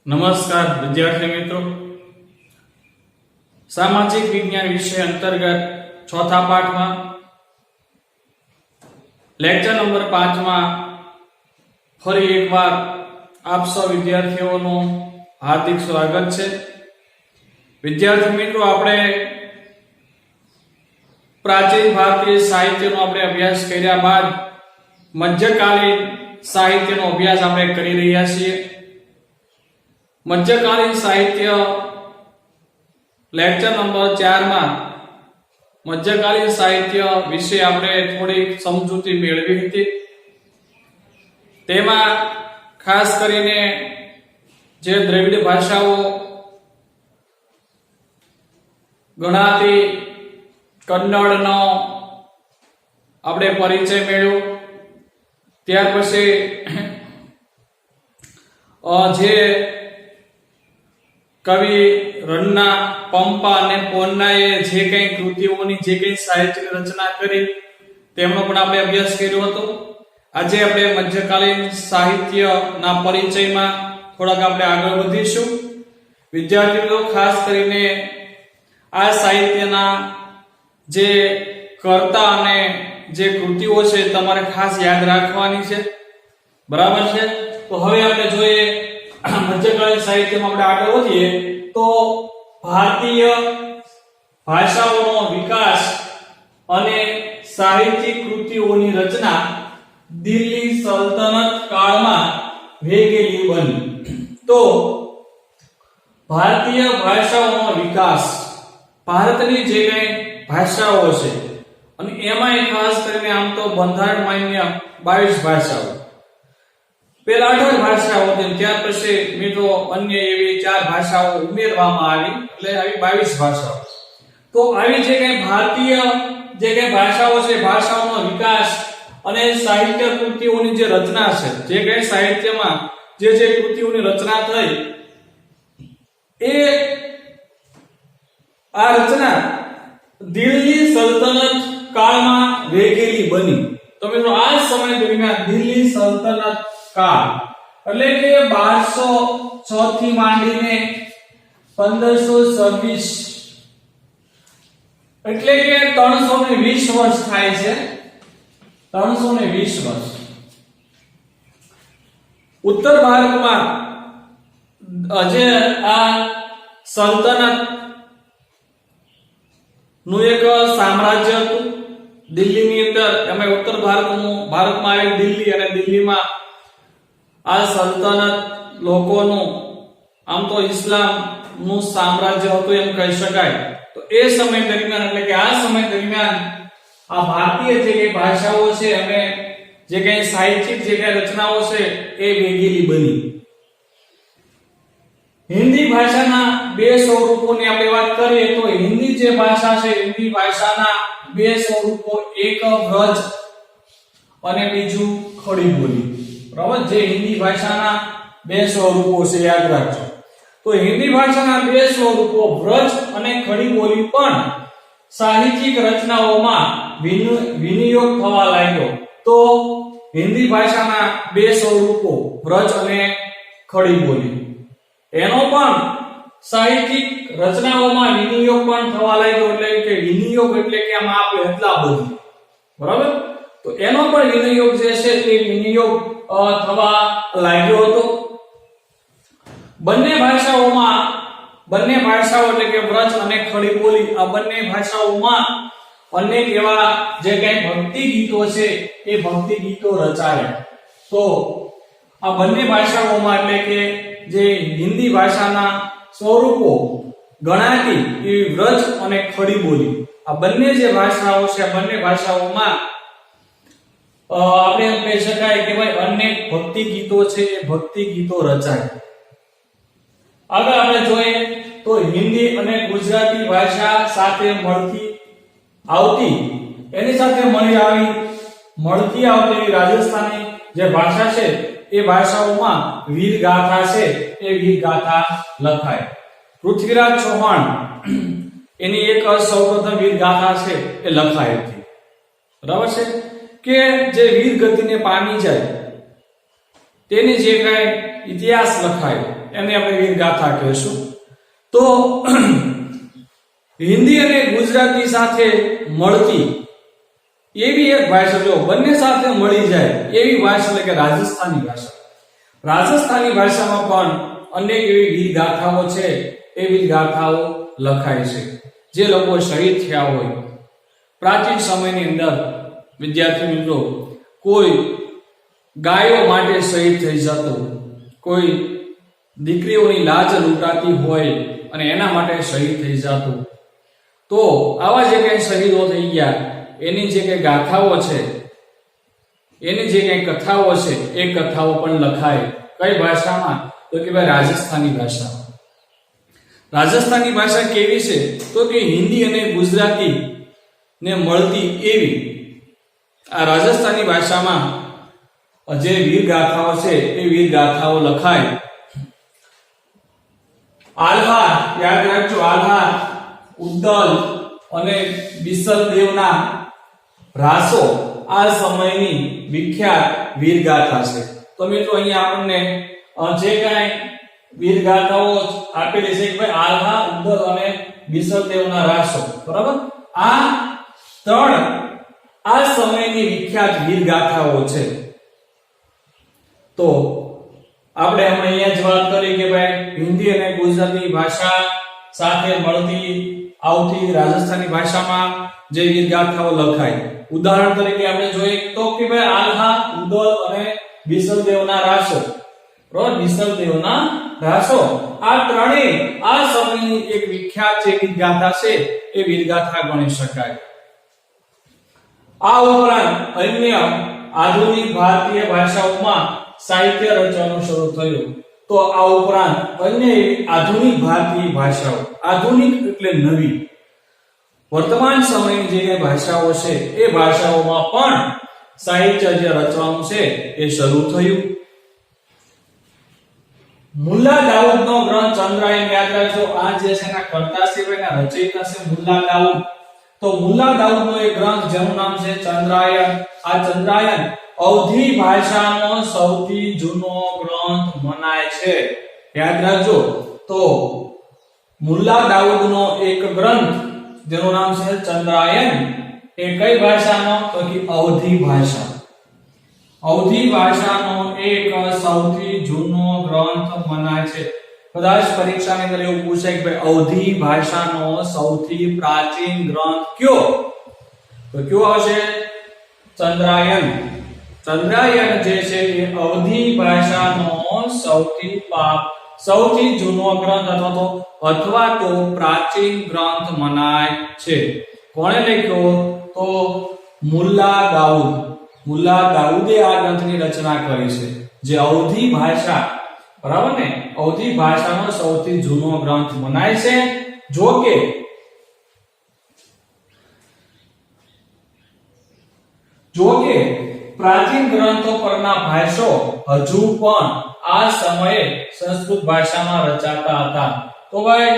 નમસ્કાર વિદ્યાર્થી મિત્રો, સામાજિક વિજ્ઞાન વિષય અંતર્ગત ચોથા પાઠમાં લેક્ચર નંબર 5 માં ફરી એકવાર આપ સૌ વિદ્યાર્થીઓનું હાર્દિક સ્વાગત છે। વિદ્યાર્થી મિત્રો, આપણે પ્રાચીન ભારતીય સાહિત્યનો આપણે અભ્યાસ કર્યા બાદ મધ્યકાલીન સાહિત્યનો અભ્યાસ આપણે કરી રહ્યા છીએ। મધ્યકાલીન સાહિત્ય લેક્ચર નંબર 4 માં મધ્યકાલીન સાહિત્ય વિશે આપણે થોડી સમજૂતી મેળવી હતી। તેમાં ખાસ કરીને જે દ્રવિડ ભાષાઓ ગણાતી કન્નડનો આપણે પરિચય મેળવ્યો। ત્યાર પછી જે કવિ રન્ના, પંપા અને પોન્નાએ જે કંઈ કૃતિઓની જે કંઈ સાહિત્યની રચના કરી તેમનો પણ આપણે અભ્યાસ કર્યો હતો। આજે આપણે મધ્યકાલીન સાહિત્યના પરિચયમાં થોડાક આપણે આગળ વધીશું। વિદ્યાર્થીઓ, ખાસ કરીને આ સાહિત્યના જે કર્તા અને જે કૃતિઓ છે તમારે ખાસ યાદ રાખવાની છે, બરાબર છે? તો હવે આપણે જોઈએ મધ્યકાલીન સાહિત્યમાં આપણે આગળ વધીએ તો ભારતીય ભાષાઓનો વિકાસ અને સાહિત્યિક કૃતિઓની રચના દિલ્હી સલ્તનત કાળમાં વેગેલી બની। તો ભારતીય ભાષાઓનો વિકાસ, ભારતની જે કંઈ ભાષાઓ છે અને એમાંય ખાસ કરીને આમ તો બંધારણ માન્ય 22 ભાષાઓ, પેલા 18 ભાષાઓ હતી, ત્યાર પછી મિત્રો અન્ય એવી 4 ભાષાઓ ઉમેરવામાં આવી, એટલે આવી 22 ભાષાઓ। તો આવી જે કંઈ ભારતીય જે કંઈ ભાષાઓ છે, ભાષાઓનો વિકાસ અને સાહિત્ય કૃતિઓની જે રચના છે, જે કંઈ સાહિત્યમાં જે કૃતિઓની રચના થઈ એ આ રચના દિલ્હી સલ્તનત કાળમાં વેગેલી બની। તો મિત્રો આ સમય દરમિયાન દિલ્હી સલ્તનત કાળ એટલે કે 1206 થી માંડીને 1526 એટલે કે 320 વર્ષ થાય છે। 320 વર્ષ ઉત્તર ભારતમાં જે આ સલ્તનત નું એક સામ્રાજ્ય હતું દિલ્હીની અંદર, એમાં ઉત્તર ભારતમાં આવેલ દિલ્હી, અને દિલ્હીમાં આ સલ્તનત લોકોનું આમ તો ઇસ્લામ નું સામ્રાજ્ય હતું એમ કહી શકાય। તો એ સમય દરમિયાન એટલે કે આ સમય દરમિયાન આ ભારતીય જે કઈ ભાષાઓ છે અને જે કઈ સાહિત્યિક જે કઈ રચનાઓ છે એ વેગેલી બની। હિન્દી ભાષાના બે સ્વરૂપોની આપણે વાત કરીએ તો હિન્દી જે ભાષા છે, હિન્દી ભાષાના બે સ્વરૂપો, એક વ્રજ અને બીજું ખડી બોલી, બરાબર? જે હિન્દી ભાષાના બે સ્વરૂપો છે, યાદ રાખજો। તો હિન્દી ભાષાના બે સ્વરૂપો વ્રજ અને ખડી બોલી પણ સાહિત્યિક રચનાઓમાં વિનિયોગ થવા લાગ્યો। તો હિન્દી ભાષાના બે સ્વરૂપો વ્રજ અને ખડી બોલી એનો પણ સાહિત્યિક રચનાઓમાં વિનિયોગ પણ થવા લાગ્યો। એટલે કે વિનિયોગ એટલે કે આમ આપણે એટલા બધું, બરાબર? તો એનો પણ વિનિયોગ જે છે એ વિનિયોગ થવા લાગ્યો હતો। બંને ભાષાઓ એટલે કે વ્રજ અને ખડી બોલી, આ બંને ભાષાઓમાં અનેક એવા જે કંઈ ભક્તિ ગીતો છે એ ભક્તિ ગીતો રચાયા। તો આ બંને ભાષાઓમાં એટલે કે જે હિન્દી ભાષાના સ્વરૂપો ગણાતી એ વ્રજ અને ખડી બોલી, આ બંને જે ભાષાઓ છે, આ બંને ભાષાઓમાં આપણે એમ કહી શકાય કે ભાઈ અનેક ભક્તિ ગીતો છે એ ભક્તિ ગીતો રચાય। આગળ આપણે જોઈએ તો હિન્દી અને ગુજરાતી ભાષા સાથે મળતી આવતી, એની સાથે મળતી આવતી રાજસ્થાની જે ભાષા છે એ ભાષાઓમાં વીર ગાથા છે એ વીર ગાથા લખાય। પૃથ્વીરાજ ચૌહાણ એની એક સૌપ્રથમ વીર ગાથા છે એ લખાઈ હતી, બરાબર છે? કે જે વીર ગતિને પામી જાય તેની જે કઈ ઇતિહાસ લખાય એને આપણે વીર ગાથા કહીશું. તો હિન્દી અને ગુજરાતી સાથે મળતી એવી એક ભાષા, જો બંને સાથે મળી જાય એવી ભાષા એટલે કે રાજસ્થાની ભાષા. રાજસ્થાની ભાષામાં પણ અનેક એવી વીર ગાથાઓ છે. એ વીર ગાથાઓ લખાય છે. જે લોકો શહીદ થયા હોય પ્રાચીન સમયની અંદર, વિદ્યાર્થી મિત્રો, કોઈ ગાયો માટે શહીદ થઈ જતો, કોઈ દીકરીઓની લાજ લૂંટાતી હોય અને એના માટે શહીદ થઈ જતો, તો આવા જે કઈ શહીદો થઈ ગયા એની જે કઈ ગાથાઓ છે, એની જે કઈ કથાઓ છે, એ કથાઓ પણ લખાય. કઈ ભાષામાં? તો કે ભાઈ રાજસ્થાની ભાષામાં. રાજસ્થાની ભાષા કેવી છે? તો કે હિન્દી અને ગુજરાતી ને મળતી એવી આ રાજસ્થાની ભાષામાં જે વીર ગાથાઓ છે એ વીર ગાથાઓ લખાય. આલ્હાર, યાદ રાખજો, આલ્હાર, ઉદ્દલ અને બિસલદેવના રાસો આ સમયની વિખ્યાત વીર ગાથા છે. તો મિત્રો અહીંયા આપણને જે કાંઈ વીર ગાથાઓ આપેલી છે કે ભાઈ આલ્હા, ઉદ્દલ અને બિસલદેવના રાસો, બરાબર, આ ત્રણ આ સમયની વિખ્યાત વીર ગાથાઓ છે. તો આપણે અહીંયા જ વાત કરી કે ભાઈ હિન્દી અને ગુજરાતી ભાષા સાથે મળતી આવતી રાજસ્થાની ભાષામાં જે વીર ગાથાઓ લખાય. ઉદાહરણ તરીકે આપણે જોઈએ તો કે ભાઈ આલ્હા, ઉદ્દલ અને બિસલદેવના રાસો, બરાબર, બિસલદેવના રાસો આ ત્રણેય આ સમયની એક વિખ્યાત જે વીર ગાથા છે એ વીર ગાથા ગણી શકાય. આ ઉપરાંત અન્ય આધુનિક ભારતીય ભાષાઓમાં સાહિત્ય રચવાનું શરૂ થયું. તો આ ઉપરાંત અન્ય આધુનિક ભારતીય ભાષાઓ, આધુનિક એટલે નવી, વર્તમાન સમયની જે ભાષાઓ છે એ ભાષાઓમાં પણ સાહિત્ય જે રચવાનું છે એ શરૂ થયું. મુલ્લા દાઉદનો ગ્રંથ ચંદ્રાયન, યાદ રાખજો, આ જે છે એના કર્તા છે એના રચયિતા છે મુલ્લા દાઉદ. તો મુલ્લા દાઉદનો એક ગ્રંથ જેનું નામ છે ચંદ્રાયન. આ ચંદ્રાયન અવધી ભાષાનો સૌથી જૂનો ગ્રંથ મનાય છે. યાદ રાખજો. તો મુલ્લા દાઉદનો એક ગ્રંથ જેનું નામ છે ચંદ્રાયન એ કઈ ભાષાનો? તો કે અવધી ભાષા. અવધી ભાષાનો એક સૌથી જૂનો ગ્રંથ મનાય છે. કદાચ પરીક્ષાની અંદર એવું પૂછાય કે ભાઈ અવધી ભાષાનો સૌથી પ્રાચીન ગ્રંથ કયો? તો કયો આવશે? ચંદ્રાયન. ચંદ્રાયન જે છે એ અવધી ભાષાનો સૌથી જૂનો ગ્રંથ અથવા તો પ્રાચીન ગ્રંથ મનાય છે. કોણે લખ્યો? તો મુલ્લા દાઉદ. મુલ્લા દાઉદે આ ગ્રંથની રચના કરી છે, જે અવધી ભાષા, બરાબર ને, અવધી ભાષાનો સૌથી જૂનો ગ્રંથ મનાય છે. જો કે પ્રાચીન ગ્રંથો પરના ભાષ્યો હજુ પણ આ સમયે સંસ્કૃત ભાષામાં રચાતા હતા. તો ભાઈ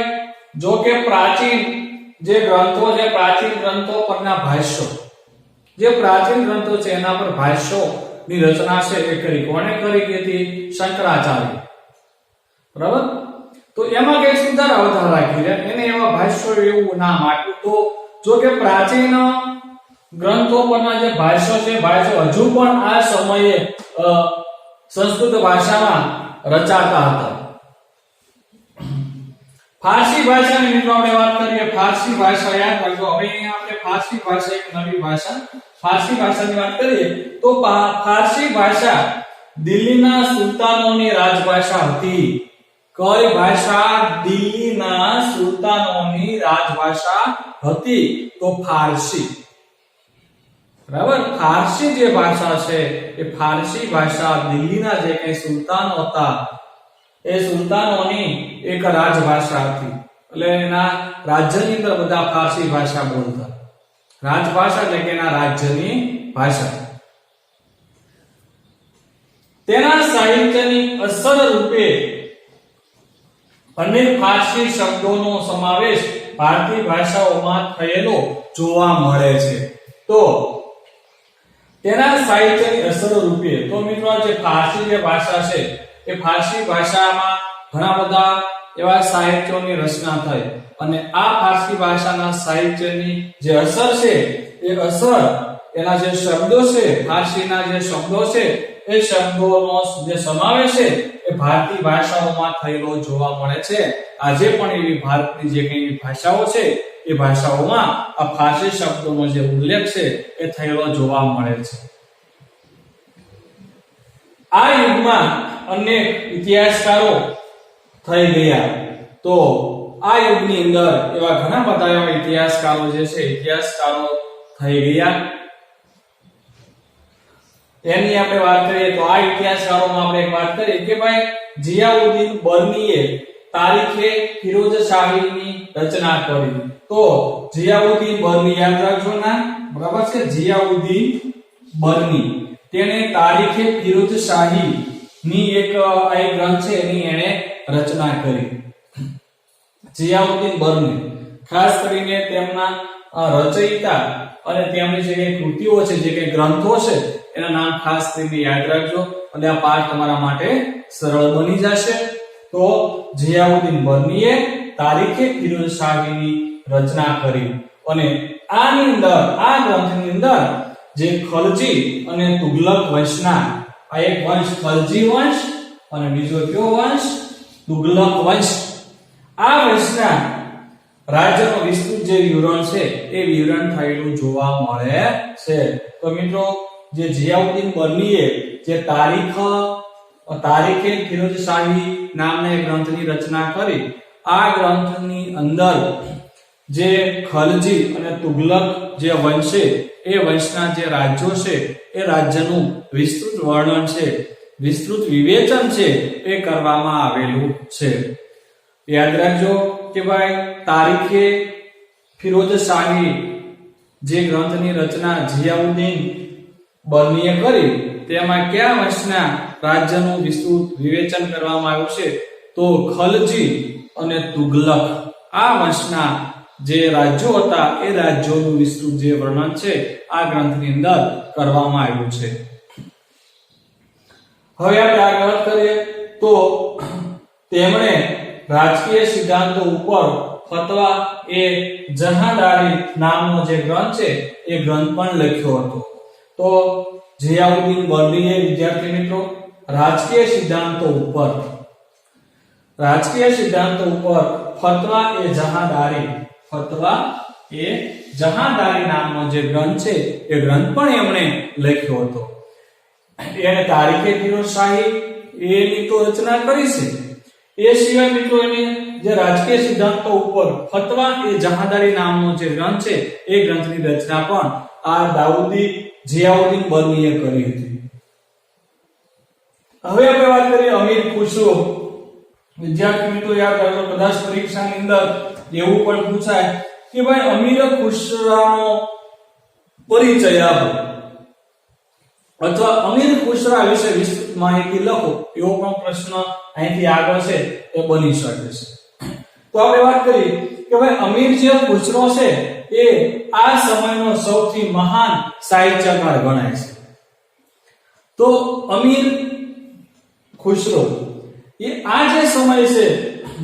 જો કે પ્રાચીન જે ગ્રંથો છે, પ્રાચીન ગ્રંથો પરના ભાષ્યો, જે પ્રાચીન ગ્રંથો છે એના પર ભાષ્યોની રચના છે એ કરી. કોણે કરી હતી? શંકરાચાર્ય, બરાબર. તો એમાં કઈ સુધારા વધારા રાખી છે, એને એવા ભાષ્યો એવું નામ આપ્યું. તો જો કે પ્રાચીન ગ્રંથો પરના જે ભાષ્યો છે, ભાષ્યો હજુ પણ આ સમયે સંસ્કૃત ભાષામાં રચાતા હતા. ફારસી ભાષાની મિત્રો આપણે વાત કરીએ. ફારસી ભાષા યાદ રાખજો. હવે અહીંયા આપણે ફારસી ભાષા એક નવી ભાષા, ફારસી ભાષાની વાત કરીએ તો ફારસી ભાષા દિલ્હીના સુલતાનોની રાજભાષા હતી. કઈ ભાષા? દિલ્હીના સુલતાનોની રાજભાષા હતી. તો ફારસી, બરાબર. ફારસી જે ભાષા છે એ ફારસી ભાષા દિલ્હીના જે કઈ સુલતાનો હતા એ સુલતાનોની એક રાજભાષા હતી. એટલે એના રાજ્યની અંદર બધા ફારસી ભાષા બોલતા. રાજભાષા એટલે કે એના રાજ્યની ભાષા. તેના સાહિત્યની અસર રૂપે અનેક ફારસી શબ્દોનો સમાવેશ ભારતીય ભાષાઓમાં થયેલો જોવા મળે છે. તો તેના સાહિત્યની અસર રૂપે, તો મિત્રો જે ફારસી જે ભાષા છે એ ફારસી ભાષામાં ઘણા બધા એવા સાહિત્યોની રચના થઈ અને આ ફારસી ભાષાના સાહિત્યની જે અસર છે એ અસર એના જે શબ્દો છે, ફારસીના જે શબ્દો છે એ શબ્દોનો જે સમાવેશ છે એ ભારતીય ભાષાઓમાં થયેલો જોવા મળે છે. આજે પણ એવી ભારતની જે કઈ ભાષાઓ છે એ ભાષાઓમાં આ ફારસી શબ્દોનો જે ઉલ્લેખ છે એ થયેલો જોવા મળે છે. આ યુગમાં અનેક ઇતિહાસકારો થઈ ગયા. તો આ યુગની અંદર એવા ઘણા બધા એવા ઇતિહાસકારો જે છે ઇતિહાસકારો થઈ ગયા. તેની આપણે વાત કરીએ તો આ ઇતિહાસકારોમાં આપણે એક વાત કરીએ કે ભાઈ જિયાઉદ્દીન બર્નીએ તારીખે ફિરોઝશાહીની રચના કરી. તો જિયાઉદ્દીન બર્ની યાદ રાખજો ના, બરાબર છે. જિયાઉદ્દીન બર્ની તેને તારીખે ફિરોઝશાહી ની એક ગ્રંથ છે એની એને રચના કરી. જિયાઉદ્દીન બર્ની ખાસ કરીને તેમના રચયિતા અને તેમની જે કૃતિઓ છે, જે કઈ ગ્રંથો છે એના નામ ખાસ કરીને યાદ રાખજો અને આ પાઠ તમારા માટે સરળ બની જશે. તો જિયાઉદ્દીન બર્નીએ તારીખે ફિરોઝશાહીની રચના કરી અને આની અંદર આ ગ્રંથની અંદર જે ખલજી અને તુગલક વંશના આ એક વંશ ખલજી વંશ અને બીજો કયો વંશ તુગલક વંશ, આ વંશના રાજ્યનો વિસ્તૃત જે વિવરણ છે એ વિવરણ થયેલું જોવા મળે છે. તો મિત્રો જે જિયાઉદ્દીન બર્નીએ જે તારીખે ફિરોઝશાહી નામના એક ગ્રંથની રચના કરી, આ ગ્રંથની અંદર જે ખલજી અને તુગલક જે વંશ છે એ વંશના જે રાજ્યો છે એ રાજ્યનું વિસ્તૃત વર્ણન છે, વિસ્તૃત વિવેચન છે એ કરવામાં આવેલું છે. યાદ રાખજો કે ભાઈ તારીખે ફિરોઝશાહી જે ગ્રંથની રચના જિયાઉદ્દીન બર્નીએ કરી તેમાં કયા વંશના રાજ્યનું વિસ્તૃત વિવેચન કરવામાં આવ્યું છે? તો ખલજી અને તુગલક આ વંશના જે રાજ્યો હતા એ રાજ્યોનું વિસ્તૃત જે વર્ણન છે આ ગ્રંથની અંદર કરવામાં આવ્યું છે. હવે આપણે આગળ વાત કરીએ તો તેમણે રાજકીય સિદ્ધાંતો ઉપર ફતવા એ જહાંદારી નામનો જે ગ્રંથ છે એ ગ્રંથ પણ લખ્યો હતો. તો જિયાઉદ્દીન બર્નીએ વિદ્યાર્થી મિત્રો રાજકીય સિદ્ધાંતો ઉપર ફતવા એ જહાંદારી નામનો જે ગ્રંથ છે એ ગ્રંથ પણ એમણે લખ્યો હતો. એને તારીખે ફિરોઝશાહી એની તો રચના કરી છે. એ સિવાય મિત્રો એને જે રાજકીય સિદ્ધાંતો ઉપર ફતવા એ જહાંદારી નામનો જે ગ્રંથ છે એ ગ્રંથની રચના પણ આ જિયાઉદ્દીન બર્નીએ કરી હતી. હવે આપણે વાત કરીએ અમીર ખુસરો. વિદ્યાર્થી મિત્રો યાદ રાખો, કદાચ પરીક્ષાની અંદર એવું પણ પૂછાય કે ભાઈ અમીર ખુસરાનો પરિચય આપો અથવા અમીર ખુસરા વિશે વિસ્તૃત માહિતી લખો, એવો પણ પ્રશ્ન અહીંથી આગળ છે એ બની શકે છે. તો આપણે વાત કરીએ કે ભાઈ અમીર જે ખુસરો છે એ આ સમયનો સૌથી મહાન સાહિત્યકાર ગણાય છે. તો અમીર ખુસરો એ આ જે સમય છે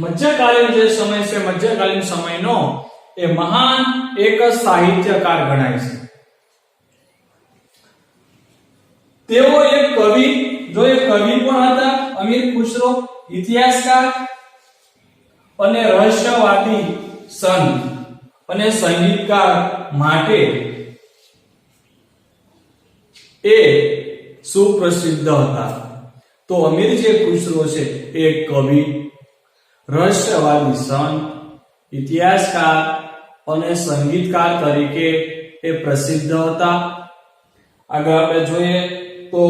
મધ્યકાલીન સમયનો એ મહાન એક સાહિત્યકાર ગણાય છે. તેઓ એક કવિ પણ હતા અમીર ખુસરો, ઇતિહાસકાર અને રહસ્યવાદી સંત અને સંગીતકાર માટે એ સુપ્રસિદ્ધ હતા. તો અમીર જે ખુસરો છે એ કવિ, રહસ્યવાદી સંત, ઇતિહાસકાર અને સંગીતકાર તરીકે એ પ્રસિદ્ધ હતા. આગળ આપણે જોઈએ તો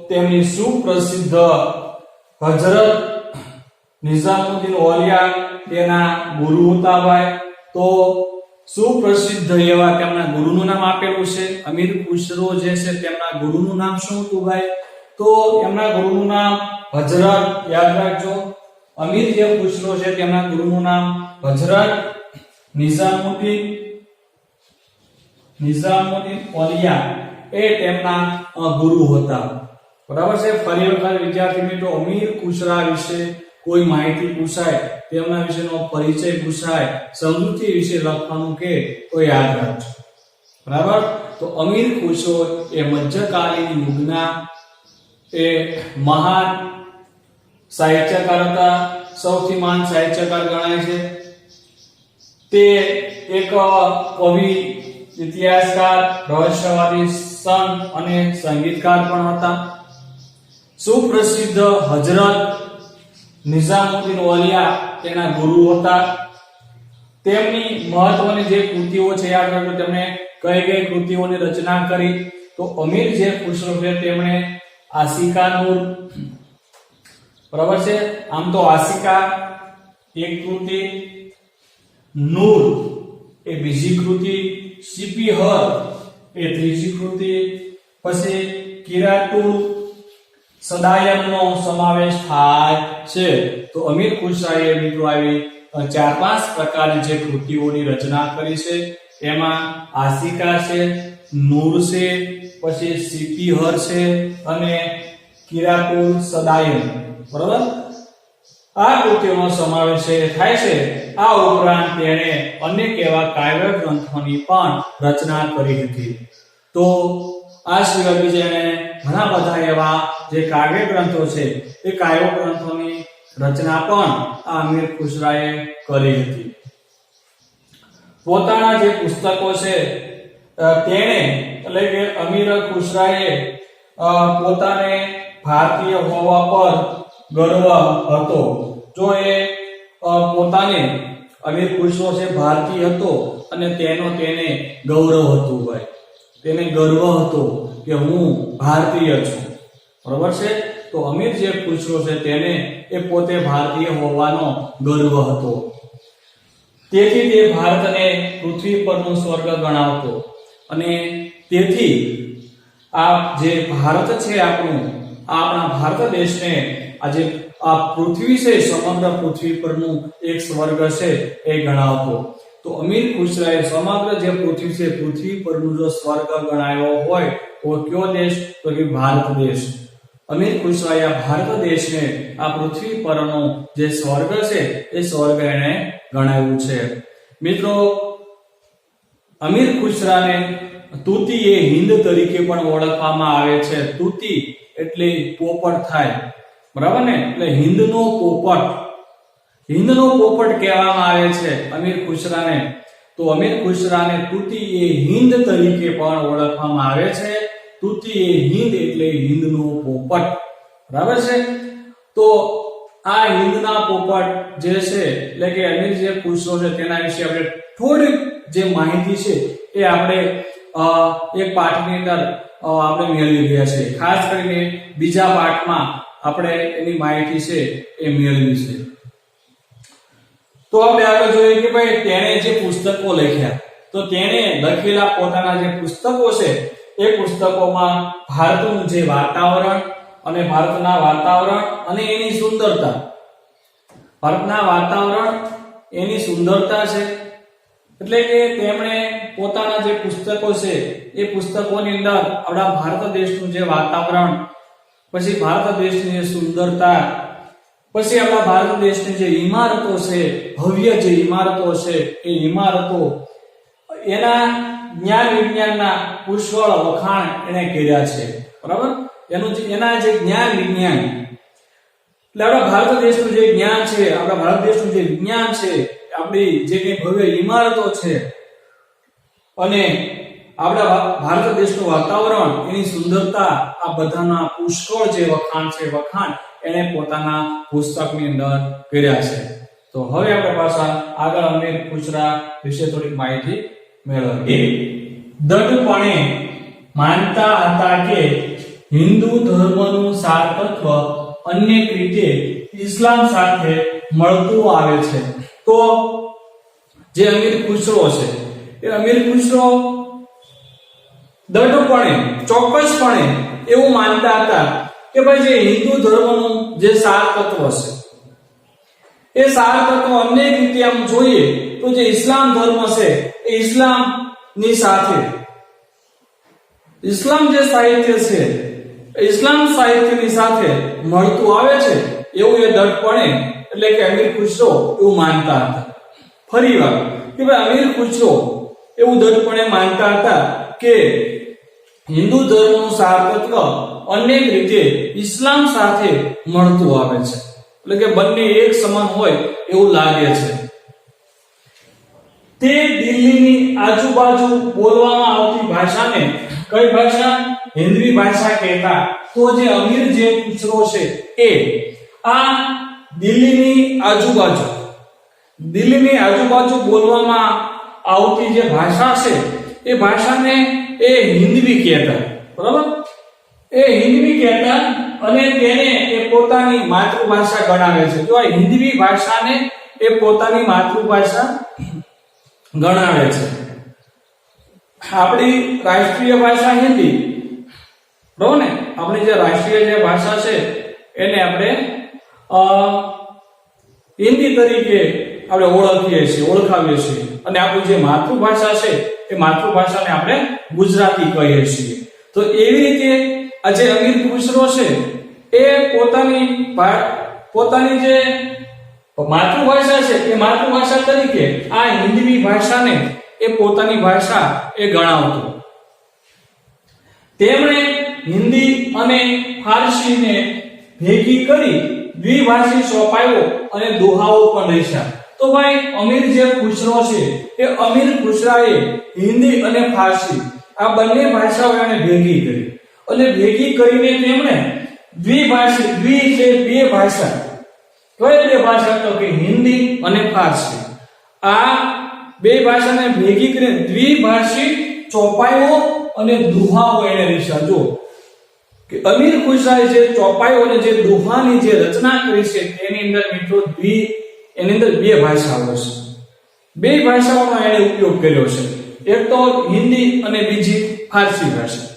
તેમની સુપ્રસિદ્ધ હજરત નિઝામુદ્દીન ઓલિયા તેના ગુરુ હતા ભાઈ. તો સુપ્રસિદ્ધ એવા તેમના ગુરુનું નામ આપેલું છે. અમીર ખુસરો જે છે તેમના ગુરુનું નામ શું હતું ભાઈ? તો એમના ગુરુનું નામ હજરત, યાદ રાખજો, અમીર જે ખુસરો છે તેમના ગુરુનું નામ હજરત નિઝામુદ્દીન ઓલિયા એ તેમના ગુરુ હતા. બરાબર છે. ફરી વખત વિદ્યાર્થી મિત્રો અમીર ખુસરા વિશે કોઈ માહિતી પૂછાય, તેમના વિશેનો પરિચય પૂછાય, સમૃદ્ધિ વિશે લખવાનું કે તો યાદ રાખજો. બરાબર. તો અમીર ખુશરો એ મધ્યકાલીન યુગના એ મહાન સાહિત્યકાર હતા, સૌથી મહાન સાહિત્યકાર ગણાય છે. તે એક કવિ, ઇતિહાસકાર, રહસ્યવાદી, સંત અને સંગીતકાર પણ હતા. સુપ્રસિદ્ધ હજરત નિઝામુદ્દીન ઓલિયા તેના ગુરુ હતા. તેમની મહત્વની જે કૃતિઓ છે યાદ રાખો, તેમણે કઈ કઈ કૃતિઓની રચના કરી. તો અમીર જે ખુશરો છે તેમણે આશિકા નૂર, બરાબર છે, આમ તો આશિકા એક કૃતિ, નૂર એ બીજી કૃતિ, સિપીહર એ ત્રીજી કૃતિ, પછી કિરાતુલ સદાયમનો સમાવેશ થાય છે. તો અમીર ખુશરાએ મિત્રો આવી 4-5 પ્રકારની જે કૃતિઓની રચના કરી છે. એમાં આશિકા છે, નૂર છે, પછી સિપીહર છે અને કિરાતુલ સદાયમ. બરાબર. આ કૃતિઓનો સમાવેશ થાય છે. આ ઉપરાંત તેણે અનેક એવા કાવ્ય ગ્રંથોની પણ રચના કરી હતી. તો આ સિવાય બીજા એને ઘણા બધા એવા જે કાવ્ય ગ્રંથો છે એ કાવ્ય ગ્રંથોની રચના પણ આ અમીર ખુશરાએ કરી હતી. પોતાના જે પુસ્તકો છે તેણે એટલે કે અમીર ખુશરાએ પોતાને ભારતીય હોવા પર ગર્વ હતો. જો એ પોતાને અમીર ખુશરો છે ભારતીય હતો અને તેને ગૌરવ હતું, ભાઈ તેને ગર્વ હતો કે હું ભારતીય છું. બરાબર છે. તો અમીર જે ખુશરો છે તેને એ પોતે ભારતીય હોવાનો ગર્વ હતો. તેથી તે ભારતને પૃથ્વી પરનું સ્વર્ગ ગણાવતો અને તેથી આ જે ભારત છે આપણા ભારત દેશને આજે આ પૃથ્વી છે સમગ્ર પૃથ્વી પરનું એક સ્વર્ગ છે એ ગણાવતો. તો અમીર ખુશરાએ સમગ્ર જે પૃથ્વી છે પૃથ્વી પરનું જો સ્વર્ગ ગણાવ્યો હોય તો કયો દેશ? તો કે ભારત દેશ. અમીર ખુશરાએ આ ભારત દેશને આ પૃથ્વી પરનો જે સ્વર્ગ છે એ સ્વર્ગ એને ગણાવ્યું છે. મિત્રો, અમીર ખુશરાને તૂતી એ હિન્દ તરીકે પણ ઓળખવામાં આવે છે. તૂતી એટલે પોપટ થાય, બરાબર ને? એટલે હિન્દનો પોપટ કહેવામાં આવે છે અમીર ખુશરાને. તો અમીર ખુશરાને તૂતી એ હિન્દ તરીકે પણ ઓળખવામાં આવે છે. તૂતી એ હિન્દ એટલે હિન્દનો પોપટ, બરાબર છે. તો આ હિન્દના પોપટ જે છે એટલે કે અમીર જે ખુશરો છે તેના વિશે આપણે થોડી જે માહિતી છે એ આપણે એક પાઠની અંદર આપણે મેળવી ગયા છે. ખાસ કરીને બીજા પાઠમાં આપણે એની માહિતી છે એ મેળવી છે. તો આપણે આગળ જોઈએ કે ભાઈ તેણે જે પુસ્તકો લખ્યા, તો તેણે લખેલા પોતાના જે પુસ્તકો છે એ પુસ્તકોમાં ભારતનું જે વાતાવરણ અને ભારતના વાતાવરણ અને એની સુંદરતા, ભારતના વાતાવરણ એની સુંદરતા છે. એટલે કે તેમણે પોતાના જે પુસ્તકો છે એ પુસ્તકોની અંદર આપણા ભારત દેશનું જે વાતાવરણ, પછી ભારત દેશની જે સુંદરતા, પછી આપણા ભારત દેશની જે ઇમારતો છે, ભવ્ય જે ઇમારતો છે એ ઇમારતો, એના જ્ઞાન વિજ્ઞાનના પુષ્કળ વખાણ એને કર્યા છે. બરાબર. એના જે જ્ઞાન વિજ્ઞાન એટલે આપણા ભારત દેશનું જે જ્ઞાન છે, આપણા ભારત દેશનું જે વિજ્ઞાન છે, આપણી જે કઈ ભવ્ય ઇમારતો છે અને આપણા ભારત દેશનું વાતાવરણ, એની સુંદરતા, આ બધાના પુષ્કળ જે વખાણ છે એને પોતાના પુસ્તકની અંદર કર્યા છે. તો હવે આપણે પાછા આગળ અમીર ખુશરા વિશે થોડીક માહિતી મેળવીએ. દૃઢપણે માનતા હતા કે હિન્દુ ધર્મનું સાર તત્વ અનેક રીતે ઇસ્લામ સાથે મળતું આવે છે. તો જે અમીર ખુશરો છે એ અમીર ખુશરો દૃઢપણે, ચોક્કસપણે એવું માનતા હતા કે ભાઈ જે હિન્દુ ધર્મનું જે સાર તત્વ છે એ સાર તત્વ અનેક રીતે આમ જોઈએ તો જે ઇસ્લામ ધર્મ છે એ ઇસ્લામની સાથે, ઇસ્લામ જે સાહિત્ય છે ઇસ્લામ સાહિત્યની સાથે મળતું આવે છે એવું એ દઢપણે એટલે કે અમીર ખુસરો એવું માનતા હતા. ફરીવાર કે ભાઈ અમીર ખુસરો એવું દઢપણે માનતા હતા કે હિન્દુ ધર્મનું સારતત્વ અનેક રીતે ઇસ્લામ સાથે મળતું આવે છે, એટલે કે બંને એક સમાન હોય એવું લાગે છે. તે દિલ્હીની આજુબાજુ બોલવામાં આવતી ભાષાને કઈ ભાષા? હિન્દી ભાષા કહેતા. તો જે અમીર જે ખુસરો છે એ આ દિલ્હીની આજુબાજુ બોલવામાં આવતી જે ભાષા છે એ ભાષાને એ હિન્દી કહેતા. બરાબર? એ હિન્દી કહેતા અને તેને એ પોતાની માતૃભાષા ગણાવે છે. જો આ હિન્દી ભાષાને એ પોતાની માતૃભાષા ગણાવે છે. આપણી રાષ્ટ્રીય ભાષા હિન્દી, બરાબર ને? આપણી જે રાષ્ટ્રીય જે ભાષા છે એને આપણે હિન્દી તરીકે આપણે ઓળખાવીએ છીએ અને આપણી જે માતૃભાષા છે એ માતૃભાષાને આપણે ગુજરાતી કહીએ છીએ. તો એવી રીતે આ જે અમીર ખુસરો છે એ પોતાની જે માતૃભાષા છે એ માતૃભાષા તરીકે આ હિન્દી ભાષાને એ પોતાની ભાષા એ ગણાવતો. તેમણે હિન્દી અને ફારસીને ભેગી કરી દ્વિભાષી ચોપાઈઓ અને દોહાઓ પણ લખ્યા. તો ભાઈ અમીર જે ખુસરો છે એ અમીર ખુસરાએ હિન્દી અને ફારસી આ બંને ભાષાઓ એને ભેગી કરી અને ભેગી કરીને તેમણે દ્વિભાષી બે ભાષા, કઈ બે ભાષા? તો કે હિન્દી અને ફારસી. આ બે ભાષાને ભેગી કરીને દ્વિભાષી ચોપાઈઓ અને દુહાઓ એને લખ્યા. જો કે અમીર ખુસરાએ જે ચોપાઈઓ અને જે દુહાની જે રચના કરી છે તેની અંદર મિત્રો એની અંદર બે ભાષાઓ છે. બે ભાષાઓનો એને ઉપયોગ કર્યો છે, એક તો હિન્દી અને બીજી ફારસી ભાષા.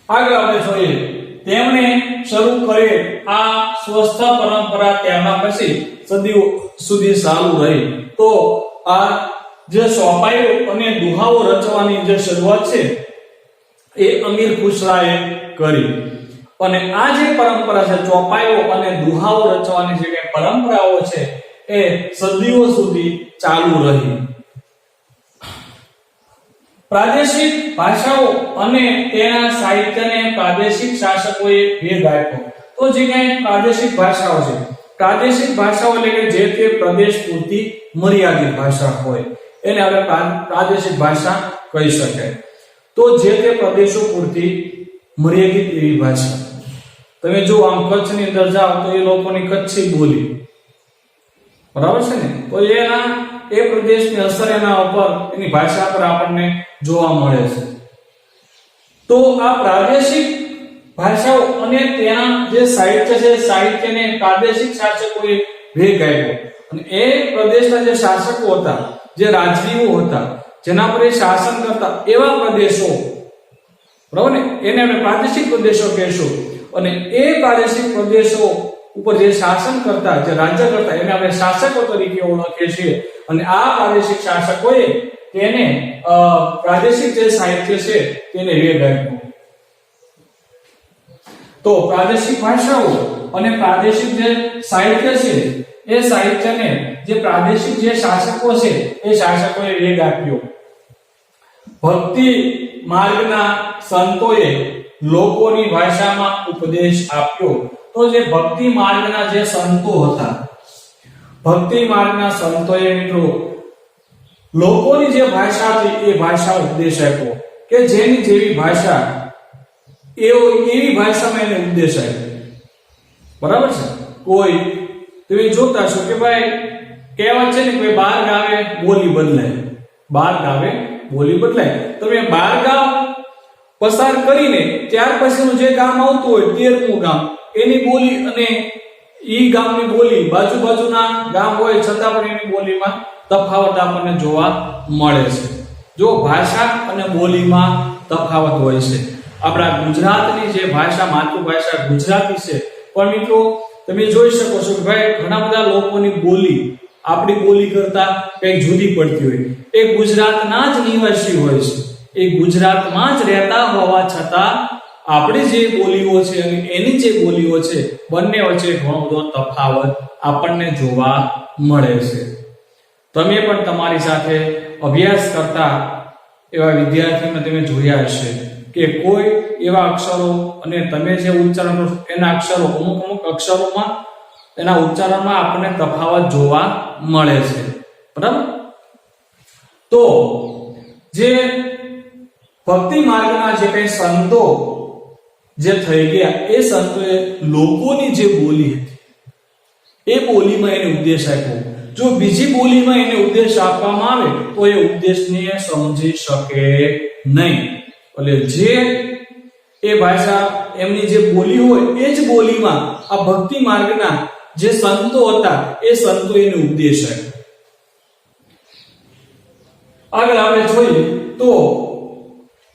આગળ આપણે જોઈએ તેમણે શરૂ કરેલ આ સ્વસ્થ પરંપરા તેમના પછી સદીઓ સુધી ચાલુ રહી. તો આ જે ચોપાઈઓ અને દુહાઓ રચવાની જે શરૂઆત છે એ અમીર ખુસરાએ કરી અને આ જે પરંપરા છે ચોપાઈઓ અને દુહાઓ રચવાની જે પરંપરાઓ છે એ સદીઓ સુધી ચાલુ રહી. પ્રાદેશિક ભાષાઓ અને તેના સાહિત્યને પ્રાદેશિક શાસકોએ ભેદ આપ્યો. તો જે કઈ પ્રાદેશિક ભાષાઓ છે, પ્રાદેશિક ભાષાઓ એટલે કે જે તે પ્રદેશ પૂરતી મર્યાદિત ભાષા હોય એને આપણે પ્રાદેશિક ભાષા કહી શકાય. તો જે તે પ્રદેશો પૂરતી મર્યાદિત એવી ભાષા. તમે જો આમ કચ્છની અંદર જાઓ તો એ લોકોની કચ્છી બોલી, બરાબર છે ને? તો એ પ્રદેશની અસર એના ઉપર એની ભાષા પર આપણને જોવા મળે છે. તો આ પ્રાદેશિક ભાષાઓ અને તેના જે સાહિત્ય છે સાહિત્યને પ્રાદેશિક શાસકોએ ભેગ આપ્યો અને એ પ્રદેશના જે શાસકો હતા, જે રાજવીઓ હતા, જેના પર શાસન કરતા એવા પ્રદેશો, બરાબર ને, એને આપણે પ્રાદેશિક પ્રદેશો કહેશું. અને એ પ્રાદેશિક પ્રદેશો ઉપર જે શાસન કરતા, જે રાજ્ય કરતા એને આપણે શાસકો તરીકે ઓળખીએ છીએ. અને આ પ્રાદેશિક શાસકોએ તેને પ્રાદેશિક જે સાહિત્ય છે તેને વેગ આપ્યો. તો પ્રાદેશિક ભાષાઓ અને પ્રાદેશિક જે સાહિત્ય છે એ સાહિત્યને જે પ્રાદેશિક જે શાસકો છે એ શાસકોએ વેગ આપ્યો. ભક્તિ માર્ગના સંતોએ લોકોની ભાષામાં ઉપદેશ આપ્યો. તો જે ભક્તિ માર્ગના જે સંતો હતા, ભક્તિ માર્ગના સંતોએ મિત્રો લોકોની જે ભાષા હતી એ ભાષા ઉપદેશ આપ્યો કે જેની જેવી ભાષા એવી ભાષામાં એને ઉપદેશ આપ્યો. બરાબર છે? કોઈ તમે જોતા છો કે ભાઈ કહેવત છે ને કે 12 ગાવે બોલી બદલાય, 12 ગાવે બોલી બદલાય. તમે 12 ગામ પસાર કરીને ત્યાર પછીનું જે ગામ આવતું હોય 13મું ગામ, એની બોલી અને ઈ ગામની બોલી બાજુના ગામ હોય છતાં પણ એની બોલીમાં તફાવત આપણને જોવા મળે છે. જો ભાષા અને બોલીમાં તફાવત હોય છે. આપણા ગુજરાતની જે ભાષા માતૃભાષા ગુજરાતી છે, પણ મિત્રો તમે જોઈ શકો છો કે ભાઈ ઘણા બધા લોકોની બોલી આપણી બોલી કરતા કંઈક જુદી પડતી હોય. એ ગુજરાતના જ નિવાસી હોય છે, એ ગુજરાતમાં જ રહેતા હોવા છતાં આપણી જે બોલીઓ છે અને એની જે બોલીઓ છે બંને વચ્ચે ઘણો બધો તફાવત આપણને જોવા મળે છે. તમે પણ તમારી સાથે અભ્યાસ કરતા એવા વિદ્યાર્થીઓને તમે જોયા હશે કે કોઈ એવા અક્ષરો અને તમે જે ઉચ્ચારણ કરો એના અક્ષરો અમુક અક્ષરોમાં એના ઉચ્ચારણમાં આપણને તફાવત જોવા મળે છે. બરાબર? તો જે ભક્તિ માર્ગના જે કઈ સંતો જે થઈ ગયા એ સંતોએ લોકોની જે બોલી હતી એ બોલીમાં એને ઉપદેશ આપ્યો. જો બીજી બોલીમાં એને ઉપદેશ આપવામાં આવે તો એ ઉપદેશને સમજી શકે નહીં. એટલે જે એ ભાષા એમની જે બોલી હોય એ જ બોલીમાં આ ભક્તિ માર્ગના જે સંતો હતા એ સંતો એને ઉપદેશ આપ્યો. આગળ આપણે જોઈએ તો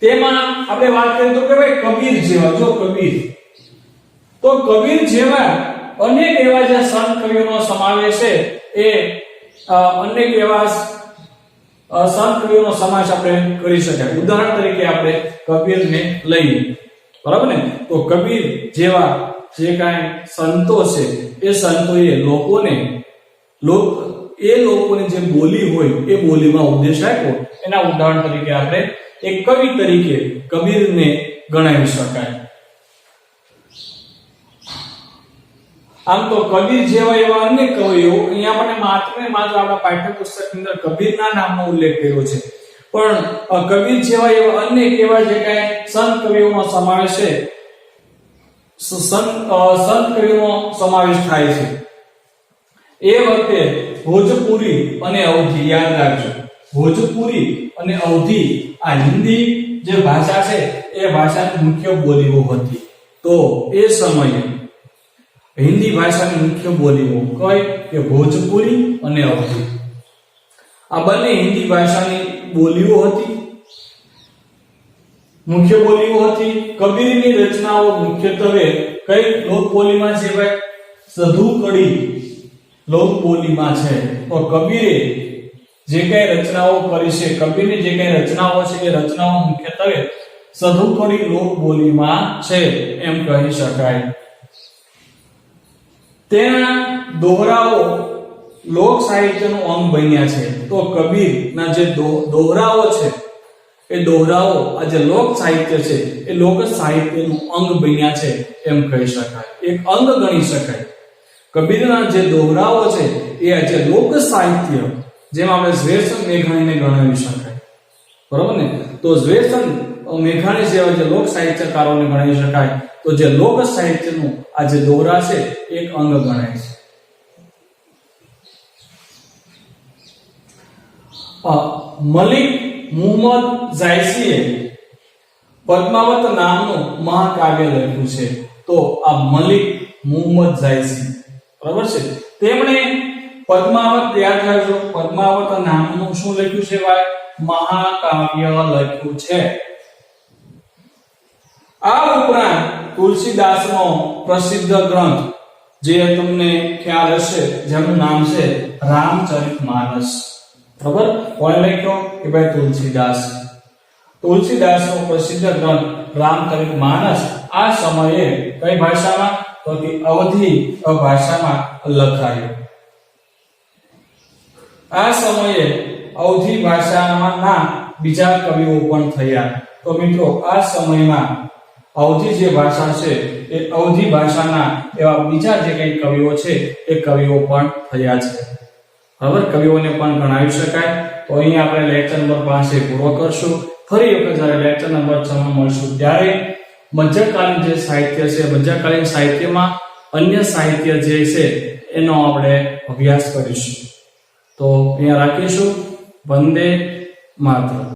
તેમાં આપણે વાત કરીએ તો કે ભાઈ કબીર જેવા, જો કબીર, તો કબીર જેવા અનેક એવા જે સંત કવિઓનો સમાવેશ છે એ અનેક એવા સંત કવિઓનો સમાવેશ આપણે કરી શકાય. ઉદાહરણ તરીકે આપણે કબીરને લઈએ. બરાબર ને? તો કબીર જેવા જે કાંઈ સંતો છે એ સંતોએ લોકોની જે બોલી હોય એ બોલીમાં ઉપદેશ આપ્યો. એના ઉદાહરણ તરીકે આપણે એક કવિ તરીકે કબીરને ગણાવી શકાય. આમ તો કબીર જેવા એવા અનેક કવિઓ અહીંયા આપણે માત્ર આપણા પાઠ્યપુસ્તકની અંદર કબીરના નામનો ઉલ્લેખ કર્યો છે, પણ કબીર જેવા એવા અનેક એવા જે કાંઈ સંત કવિઓનો સમાવેશ છે, સંત કવિઓનો સમાવેશ થાય છે. એ વખતે ભોજપુરી અને અવધી, યાદ રાખજો, ભોજપુરી અને અવધી આ હિન્દી જે ભાષા છે એ ભાષાની મુખ્ય બોલીઓ હતી. તો એ સમયે હિન્દી ભાષાની મુખ્ય બોલીઓ કઈ કે ભોજપુરી અને અવધી. આ બંને હિન્દી ભાષાની બોલીઓ હતી, મુખ્ય બોલીઓ હતી. કબીરની રચનાઓ મુખ્યત્વે કઈ લોક બોલીમાં છે ભાઈ? સધુકડી લોક બોલીમાં છે. તો કબીરે જે કઈ રચનાઓ કરી છે, કબીરની જે કઈ રચનાઓ છે એ રચનાઓ મુખ્યત્વે સધુકડી લોક બોલીમાં છે એમ કહી શકાય. તેના દોહરાઓ લોક સાહિત્યનું અંગ બન્યા છે. તો કબીરના જે દોહરાઓ છે એ દોહરાઓ આ જે લોક સાહિત્ય છે એ લોક સાહિત્યનું અંગ બન્યા છે એમ કહી શકાય, એક અંગ ગણી શકાય. કબીરના જે દોહરાઓ છે એ આજે લોક સાહિત્ય, જેમાં આપણે ઝવેરચંદ મેઘાણીને ગણાવી શકાય. બરોબર ને? તો ઝવેરચંદ મેઘાણી જેવા જે લોક સાહિત્યકારોને ગણાવી શકાય. તો જે લોક સાહિત્યનું આ જે દોહરા છે એક અંગ ગણાય છે. મલિક મુહમ્મદ ઝાયસીએ પદ્માવત નામનું મહાકાવ્ય લખ્યું છે. તો આ મલિક મુહમ્મદ ઝાયસી, બરાબર છે, તેમણે પદ્માવત, યાદ રાખજો, પદ્માવત નામનું શું લખ્યું છે ભાઈ? મહાકાવ્ય લખ્યું છે. આ ઉપરાંત તુલસીદાસનો પ્રસિદ્ધ ગ્રંથ જે તમને ખ્યાલ હશે, જેનું નામ છે રામચરિતમાનસ. બરાબર? કોણે લખ્યો? કે ભાઈ તુલસીદાસ. તુલસીદાસનો પ્રસિદ્ધ ગ્રંથ રામચરિતમાનસ આ સમયે કઈ ભાષામાં? તો કે અવધી ભાષામાં લખાયો. આ સમયે અવધી ભાષાના બીજા કવિઓ પણ થયા. તો મિત્રો આ સમયમાં અવધી જે ભાષા છે એ અવધી ભાષાના એવા બીજા જે કઈ કવિઓ છે એ કવિઓ પણ થયા છે. બરાબર? કવિઓને પણ ગણાવી શકાય. તો અહીંયા આપણે લેક્ચર નંબર 5 પૂરો કરશું. ફરી વખત જ્યારે લેક્ચર નંબર 6 માં મળશું ત્યારે મધ્યકાલીન જે સાહિત્ય છે, મધ્યકાલીન સાહિત્યમાં અન્ય સાહિત્ય જે છે એનો આપણે અભ્યાસ કરીશું. તો અહીંયા રાખીશું. વંદે માતરમ.